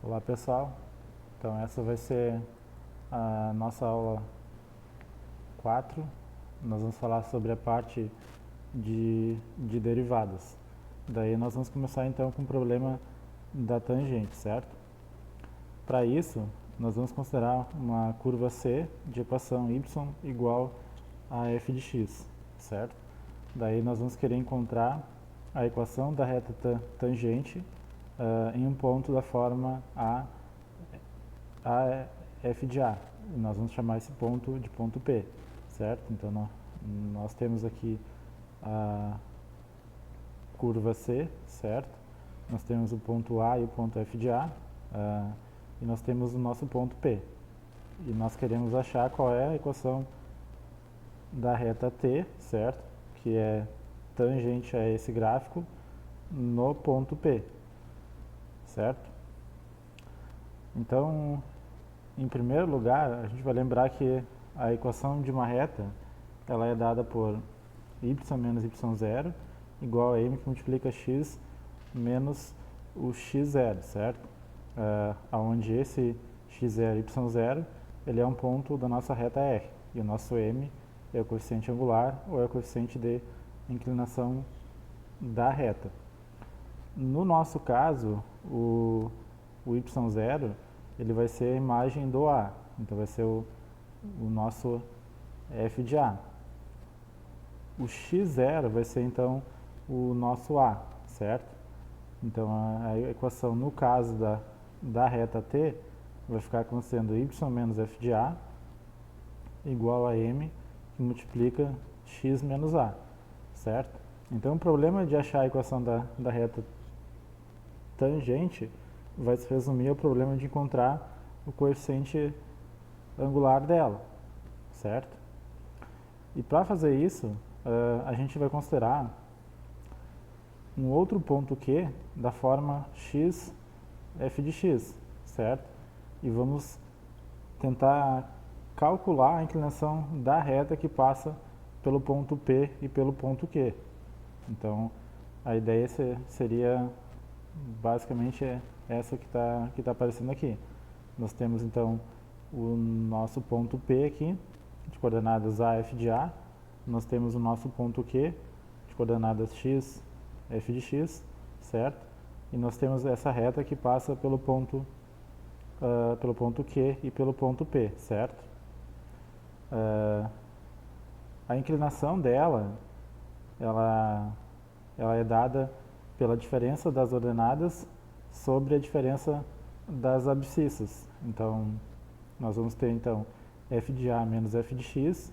Olá pessoal, então essa vai ser a nossa aula 4. Nós vamos falar sobre a parte de derivadas. Daí nós vamos começar então com o problema da tangente, certo? Para isso, nós vamos considerar uma curva C de equação y igual a f de x, certo? Daí nós vamos querer encontrar a equação da reta tangente em um ponto da forma a f de A. E nós vamos chamar esse ponto de ponto P, certo? Então nós temos aqui a curva C, certo? Nós temos o ponto A e o ponto f de A, e nós temos o nosso ponto P. E nós queremos achar qual é a equação da reta T, certo? Que é tangente a esse gráfico no ponto P, certo? Então, em primeiro lugar, a gente vai lembrar que a equação de uma reta ela é dada por y menos y0 igual a m que multiplica x menos o x0, certo? Onde esse x0 e y0 ele é um ponto da nossa reta R e o nosso m é o coeficiente angular ou é o coeficiente de inclinação da reta. No nosso caso, o y0 ele vai ser a imagem do A, então vai ser o nosso f de A. O x0 vai ser então o nosso A, certo? Então a equação no caso da reta T vai ficar como sendo y menos f de A igual a m que multiplica x menos A, certo? Então o problema de achar a equação da reta tangente vai se resumir ao problema de encontrar o coeficiente angular dela, certo? E para fazer isso, a gente vai considerar um outro ponto Q da forma x f de x, certo? E vamos tentar calcular a inclinação da reta que passa pelo ponto P e pelo ponto Q. Então, a ideia seria basicamente essa que está aparecendo aqui. Nós temos então o nosso ponto P aqui, de coordenadas a, f de A. Nós temos o nosso ponto Q, de coordenadas x, f de x, certo? E nós temos essa reta que passa pelo ponto Q e pelo ponto P, certo? A inclinação dela, ela é dada pela diferença das ordenadas sobre a diferença das abscissas. Então, nós vamos ter então f de A menos f de x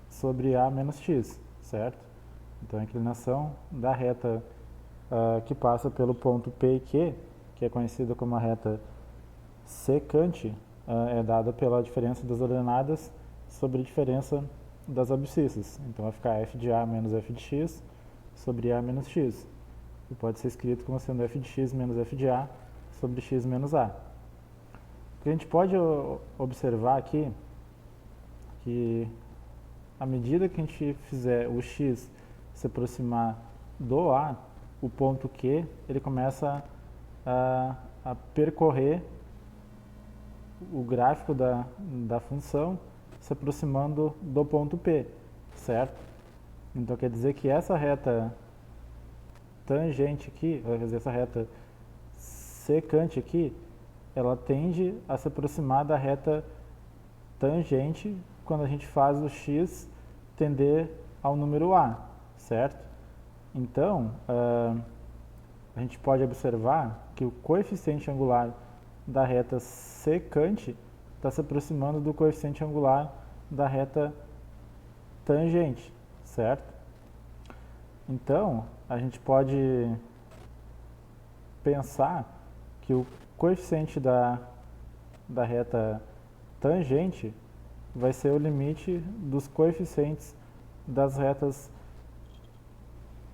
sobre A menos x, certo? Então, a inclinação da reta que passa pelo ponto P e Q, que é conhecida como a reta secante, é dada pela diferença das ordenadas sobre a diferença das abscissas. Então, vai ficar f de A menos f de x sobre A menos x. E pode ser escrito como sendo f de x menos f de A sobre x menos A. O que a gente pode observar aqui que à medida que a gente fizer o x se aproximar do A, o ponto Q ele começa a percorrer o gráfico da função se aproximando do ponto P, certo? Então quer dizer que essa reta tangente aqui, quer dizer, essa reta secante aqui, ela tende a se aproximar da reta tangente quando a gente faz o x tender ao número A, certo? Então, a gente pode observar que o coeficiente angular da reta secante está se aproximando do coeficiente angular da reta tangente, certo? Então, a gente pode pensar que o coeficiente da reta tangente vai ser o limite dos coeficientes das retas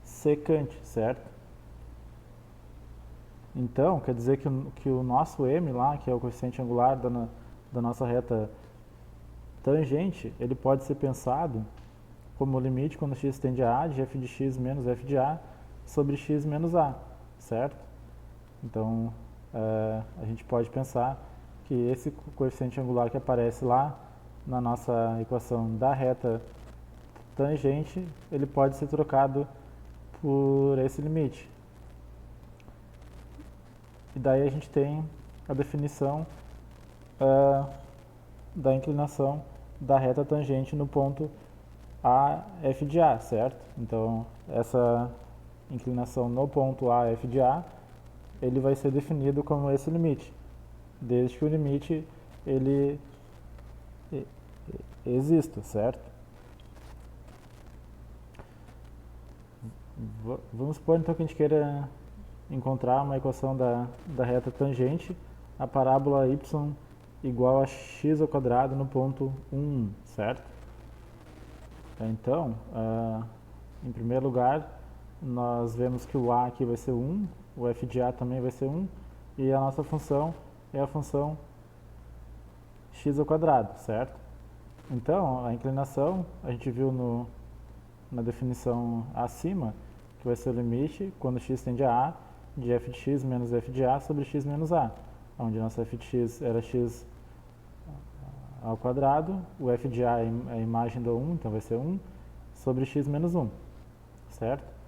secantes, certo? Então, quer dizer que o nosso m lá, que é o coeficiente angular da nossa reta tangente, ele pode ser pensado como o limite quando x tende a A de f de x menos f de A sobre x menos A, certo? Então, a gente pode pensar que esse coeficiente angular que aparece lá na nossa equação da reta tangente, ele pode ser trocado por esse limite. E daí a gente tem a definição da inclinação da reta tangente no ponto A, f de A, certo? Então, essa inclinação no ponto A, f de A, ele vai ser definido como esse limite, desde que o limite ele exista, certo? Vamos supor então que a gente queira encontrar uma equação da reta tangente a parábola y igual a x ao quadrado no ponto 1, certo? Então, em primeiro lugar, nós vemos que o a aqui vai ser 1, o f de a também vai ser 1, e a nossa função é a função x ao quadrado, certo? Então, a inclinação, a gente viu na definição acima, que vai ser o limite, quando x tende a de f de x menos f de a sobre x menos a, onde nosso f de x era x ao quadrado, o f de a é a imagem do 1, então vai ser 1, sobre x menos 1, certo?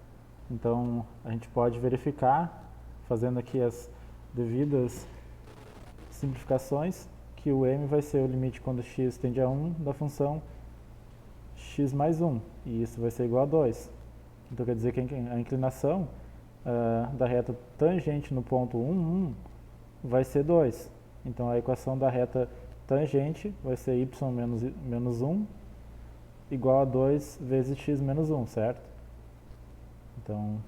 Então, a gente pode verificar, fazendo aqui as devidas simplificações, que o m vai ser o limite quando x tende a 1 da função x mais 1, e isso vai ser igual a 2. Então, quer dizer que a inclinação da reta tangente no ponto 1, 1 vai ser 2. Então, a equação da reta tangente vai ser y menos 1 igual a 2 vezes x menos 1, certo? Então,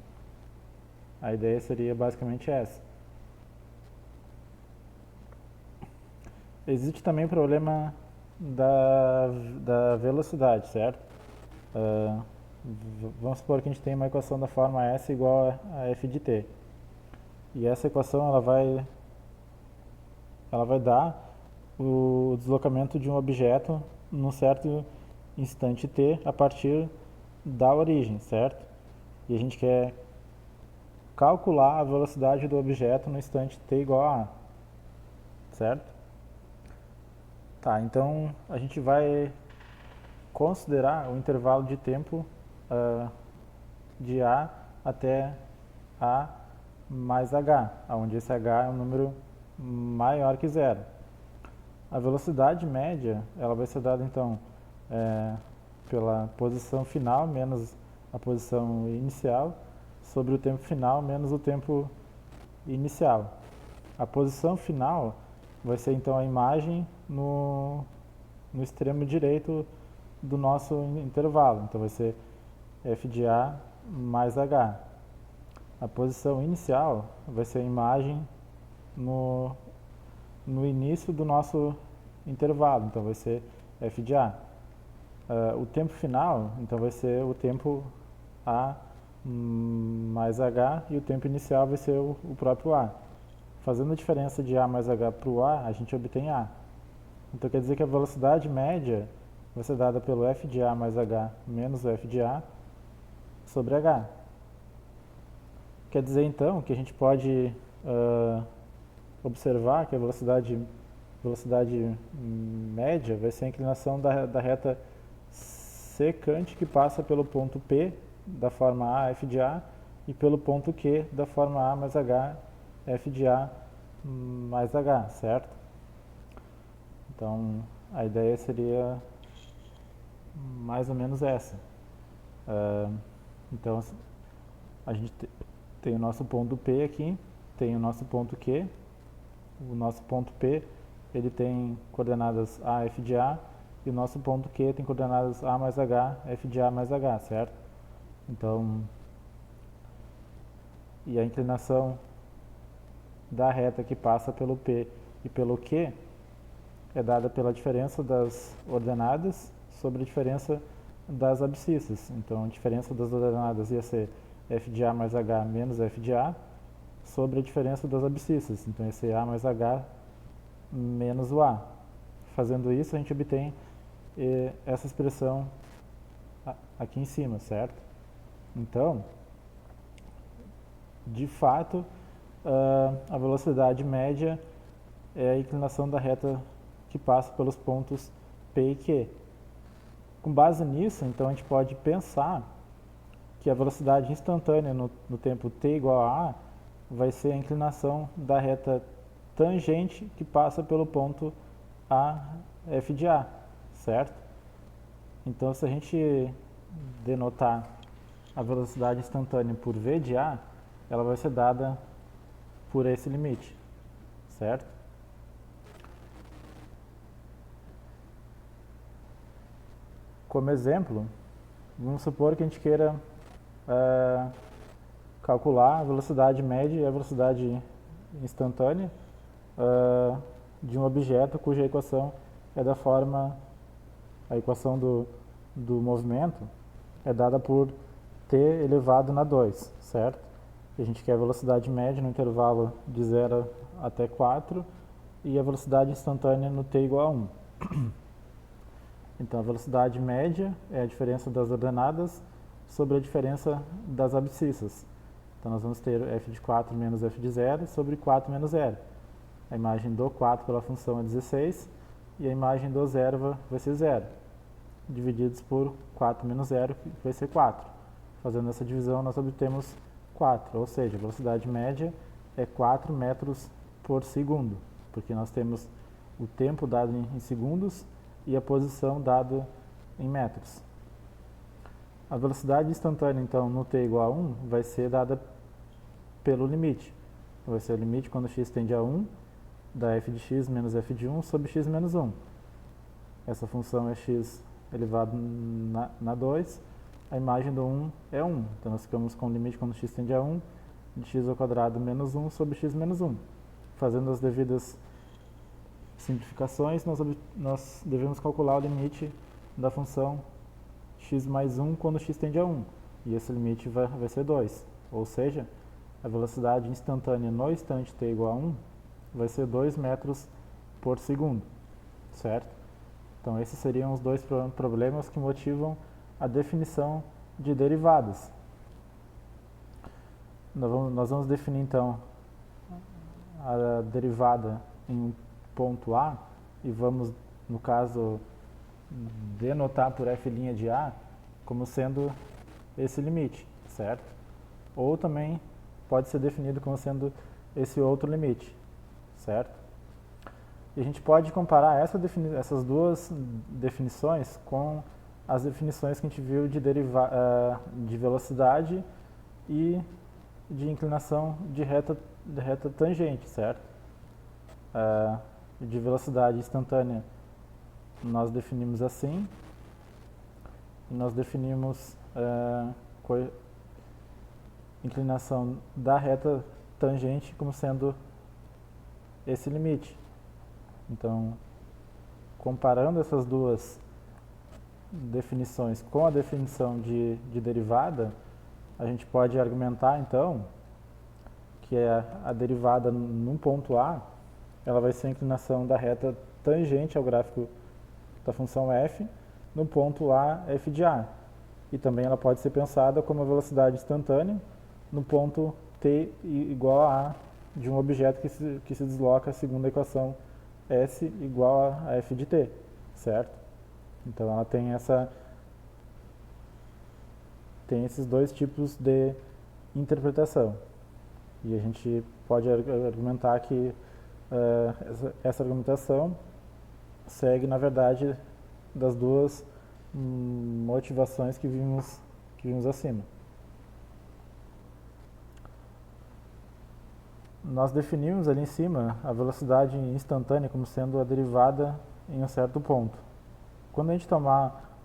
a ideia seria basicamente essa. Existe também o problema da velocidade, certo? Vamos supor que a gente tem uma equação da forma S igual a f de t. E essa equação ela vai dar o deslocamento de um objeto num certo instante t a partir da origem, certo? E a gente quer calcular a velocidade do objeto no instante t igual a a, certo? Tá, então a gente vai considerar o intervalo de tempo de a até a mais h, onde esse h é um número maior que zero. A velocidade média ela vai ser dada então pela posição final menos a posição inicial sobre o tempo final menos o tempo inicial. A posição final vai ser então a imagem no extremo direito do nosso intervalo. Então vai ser f de a mais h. A posição inicial vai ser a imagem no início do nosso intervalo. Então vai ser f de a. O tempo final, então vai ser o tempo a mais h e o tempo inicial vai ser o próprio a. Fazendo a diferença de a mais h para o a gente obtém a. Então quer dizer que a velocidade média vai ser dada pelo f de a mais h menos o f de a sobre h. Quer dizer então que a gente pode observar que a velocidade média vai ser a inclinação da reta secante que passa pelo ponto P da forma A, f de A, e pelo ponto Q da forma A mais H, f de A mais H, certo? Então, a ideia seria mais ou menos essa. Então, a gente tem o nosso ponto P aqui, tem o nosso ponto Q, o nosso ponto P ele tem coordenadas A, f de A, e o nosso ponto Q tem coordenadas A mais H, f de A mais H, certo? Então, e a inclinação da reta que passa pelo P e pelo Q é dada pela diferença das ordenadas sobre a diferença das abscissas. Então, a diferença das ordenadas ia ser f de A mais H menos f de A sobre a diferença das abscissas. Então, ia ser A mais H menos o A. Fazendo isso, a gente obtém essa expressão aqui em cima, certo? Então, de fato, a velocidade média é a inclinação da reta que passa pelos pontos P e Q. Com base nisso, então a gente pode pensar que a velocidade instantânea no tempo t igual a A vai ser a inclinação da reta tangente que passa pelo ponto A, f de A, certo? Então, se a gente denotar a velocidade instantânea por v de A, ela vai ser dada por esse limite, certo? Como exemplo, vamos supor que a gente queira calcular a velocidade média e a velocidade instantânea de um objeto cuja equação é da forma, a equação do movimento é dada por t elevado na 2, certo? A gente quer a velocidade média no intervalo de 0 até 4 e a velocidade instantânea no t igual a 1. Então a velocidade média é a diferença das ordenadas sobre a diferença das abscissas. Então nós vamos ter f de 4 menos f de 0 sobre 4 menos 0. A imagem do 4 pela função é 16 e a imagem do 0 vai ser 0, divididos por 4 menos 0, que vai ser 4. Fazendo essa divisão nós obtemos 4, ou seja, a velocidade média é 4 metros por segundo, porque nós temos o tempo dado em segundos e a posição dada em metros. A velocidade instantânea, então, no t igual a 1, vai ser dada pelo limite. Vai ser o limite quando x tende a 1, da f de x menos f de 1 sobre x menos 1. Essa função é x elevado na 2, a imagem do 1 é 1. Então, nós ficamos com o limite quando x tende a 1, de x ao quadrado menos 1 sobre x menos 1. Fazendo as devidas simplificações, nós devemos calcular o limite da função x mais 1 quando x tende a 1. E esse limite vai ser 2. Ou seja, a velocidade instantânea no instante t igual a 1 vai ser 2 metros por segundo, certo? Então esses seriam os dois problemas que motivam a definição de derivadas. Nós vamos definir então a derivada em um ponto A e vamos, no caso, denotar por f' de A como sendo esse limite, certo? Ou também pode ser definido como sendo esse outro limite, certo? E a gente pode comparar essas duas definições com as definições que a gente viu de velocidade e de inclinação de reta tangente, certo? De velocidade instantânea nós definimos assim, e nós definimos inclinação da reta tangente como sendo esse limite. Então, comparando essas duas definições com a definição de derivada, a gente pode argumentar então que a derivada num ponto A, ela vai ser a inclinação da reta tangente ao gráfico da função f no ponto A, f de A. E também ela pode ser pensada como a velocidade instantânea no ponto t igual a A de um objeto que se desloca segundo a equação S igual a f de t, certo? Então ela tem esses dois tipos de interpretação. E a gente pode argumentar que essa argumentação segue, na verdade, das duas motivações que vimos acima. Nós definimos ali em cima a velocidade instantânea como sendo a derivada em um certo ponto. Quando a gente tomar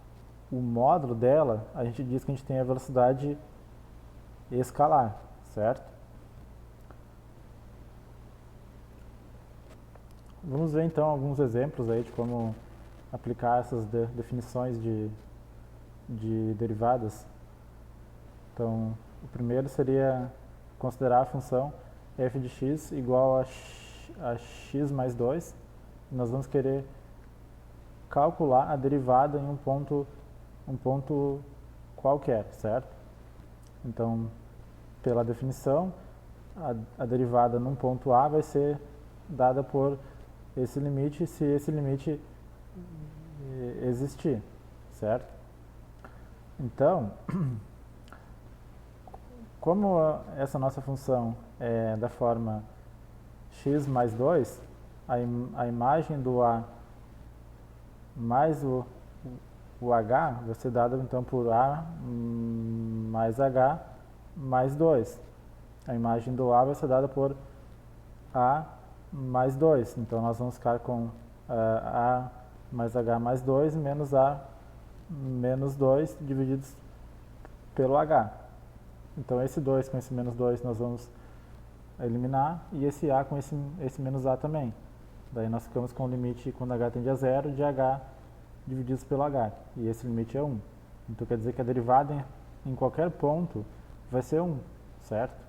o módulo dela, a gente diz que a gente tem a velocidade escalar, certo? Vamos ver então alguns exemplos aí de como aplicar essas definições de derivadas. Então, o primeiro seria considerar a função f de x igual a x mais 2. Nós vamos querer calcular a derivada em um ponto qualquer, certo? Então, pela definição, a derivada num ponto A vai ser dada por esse limite se esse limite existir, certo? Então, como essa nossa função é da forma x mais 2, a imagem do A mais o H vai ser dada então por A mais H mais 2. A imagem do A vai ser dada por A mais 2. Então nós vamos ficar com A mais H mais 2 menos A menos 2 divididos pelo H. Então esse 2 com esse menos 2 nós vamos eliminar e esse A com esse menos A também. Daí nós ficamos com o limite quando H tende a 0 de H divididos pelo H. E esse limite é 1. Então quer dizer que a derivada em qualquer ponto vai ser 1, certo?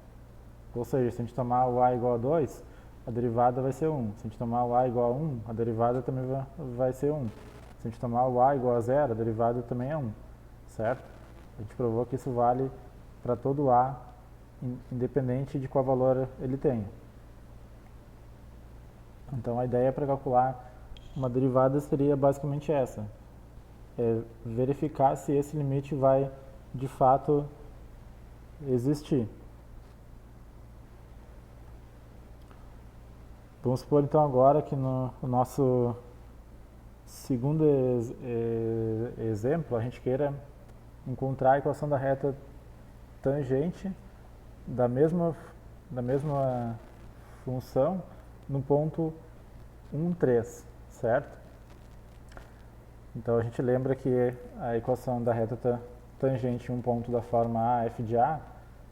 Ou seja, se a gente tomar o A igual a 2, a derivada vai ser 1. Se a gente tomar o A igual a 1, a derivada também vai ser 1. Se a gente tomar o A igual a 0, a derivada também é 1, certo? A gente provou que isso vale para todo A, independente de qual valor ele tenha. Então a ideia para calcular uma derivada seria basicamente essa. É verificar se esse limite vai de fato existir. Vamos supor então agora que no nosso segundo exemplo a gente queira encontrar a equação da reta tangente da mesma função no ponto 1, 3, certo? Então a gente lembra que a equação da reta tangente em um ponto da forma A, f de A,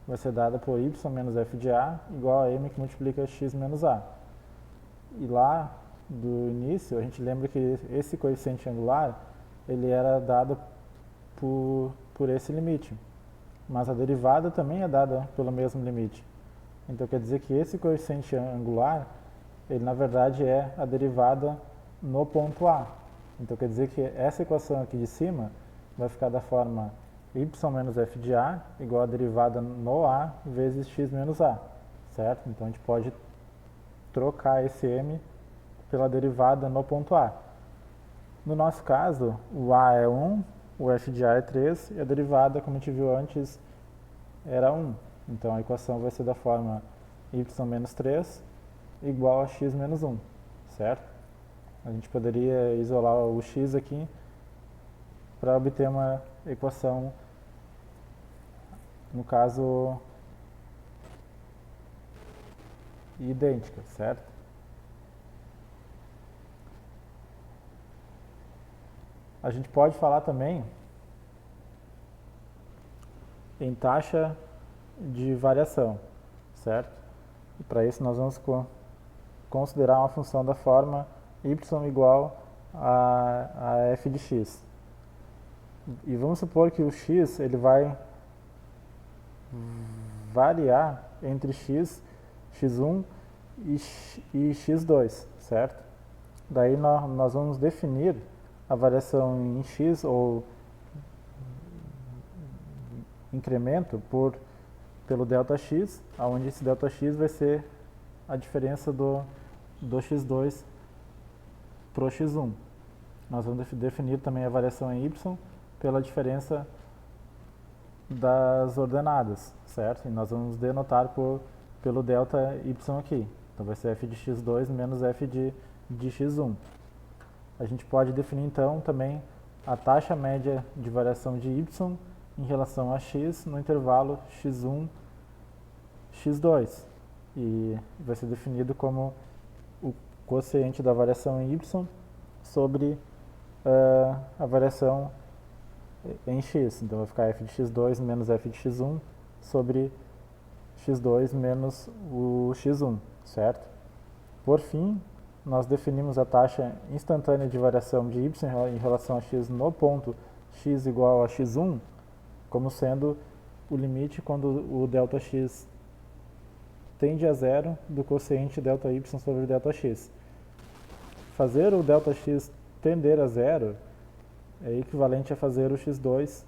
vai ser dada por y menos f de A igual a m que multiplica x menos A. E lá do início a gente lembra que esse coeficiente angular ele era dado por esse limite, mas a derivada também é dada pelo mesmo limite. Então quer dizer que esse coeficiente angular ele na verdade é a derivada no ponto A. Então quer dizer que essa equação aqui de cima vai ficar da forma y menos f de A igual a derivada no A vezes x menos A, certo? Então a gente pode trocar esse m pela derivada no ponto A. No nosso caso, o A é 1, o f de A é 3 e a derivada, como a gente viu antes, era 1. Então a equação vai ser da forma y menos 3 igual a x menos 1, certo? A gente poderia isolar o x aqui para obter uma equação, no caso, idêntica, certo? A gente pode falar também em taxa de variação, certo? E para isso nós vamos considerar uma função da forma y igual a f de x. E vamos supor que o x ele vai variar entre x, x1 e x2, certo? Daí nós vamos definir a variação em x ou incremento pelo ΔX, onde esse ΔX vai ser a diferença do x2 para o x1. Nós vamos definir também a variação em y pela diferença das ordenadas, certo? E nós vamos denotar pelo ΔY aqui. Então vai ser f de x2 menos f de x1. A gente pode definir então também a taxa média de variação de y em relação a x no intervalo x1, x2. E vai ser definido como o quociente da variação em y sobre a variação em x. Então vai ficar f de x2 menos f de x1 sobre x2 menos o x1, certo? Por fim, nós definimos a taxa instantânea de variação de y em relação a x no ponto x igual a x1 como sendo o limite quando o ΔX tende a zero do quociente ΔY sobre ΔX. Fazer o ΔX tender a zero é equivalente a fazer o x2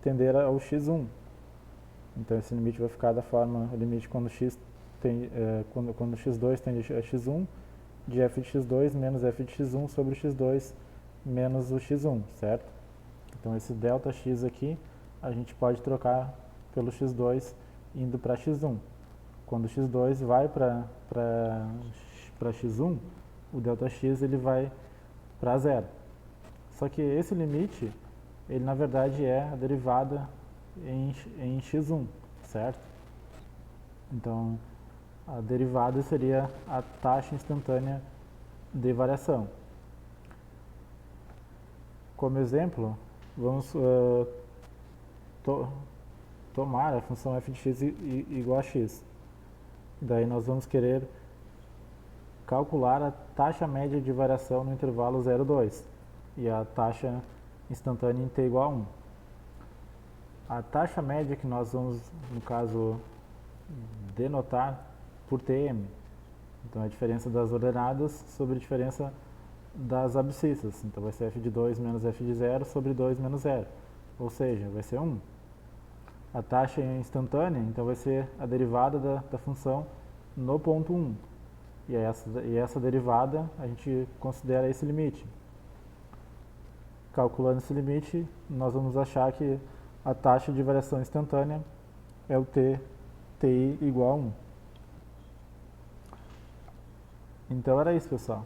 tender ao x1. Então esse limite vai ficar da forma, o limite quando x quando x2 tende a x1, de f de x2 menos f de x1 sobre x2 menos o x1, certo? Então esse ΔX aqui a gente pode trocar pelo x2 indo para x1. Quando o x2 vai para x1, o ΔX ele vai para zero. Só que esse limite, ele na verdade é a derivada em x1, certo? Então, a derivada seria a taxa instantânea de variação. Como exemplo, vamos tomar a função f de x igual a x. Daí nós vamos querer calcular a taxa média de variação no intervalo 0, 2 e a taxa instantânea em t igual a 1. A taxa média que nós vamos, no caso, denotar por Tm. Então, é a diferença das ordenadas sobre a diferença das abscissas. Então, vai ser f de 2 menos f de 0 sobre 2 menos 0. Ou seja, vai ser 1. A taxa instantânea, então, vai ser a derivada da função no ponto 1. E essa derivada, a gente considera esse limite. Calculando esse limite, nós vamos achar que a taxa de variação instantânea é o ti igual a 1. Então era isso, pessoal.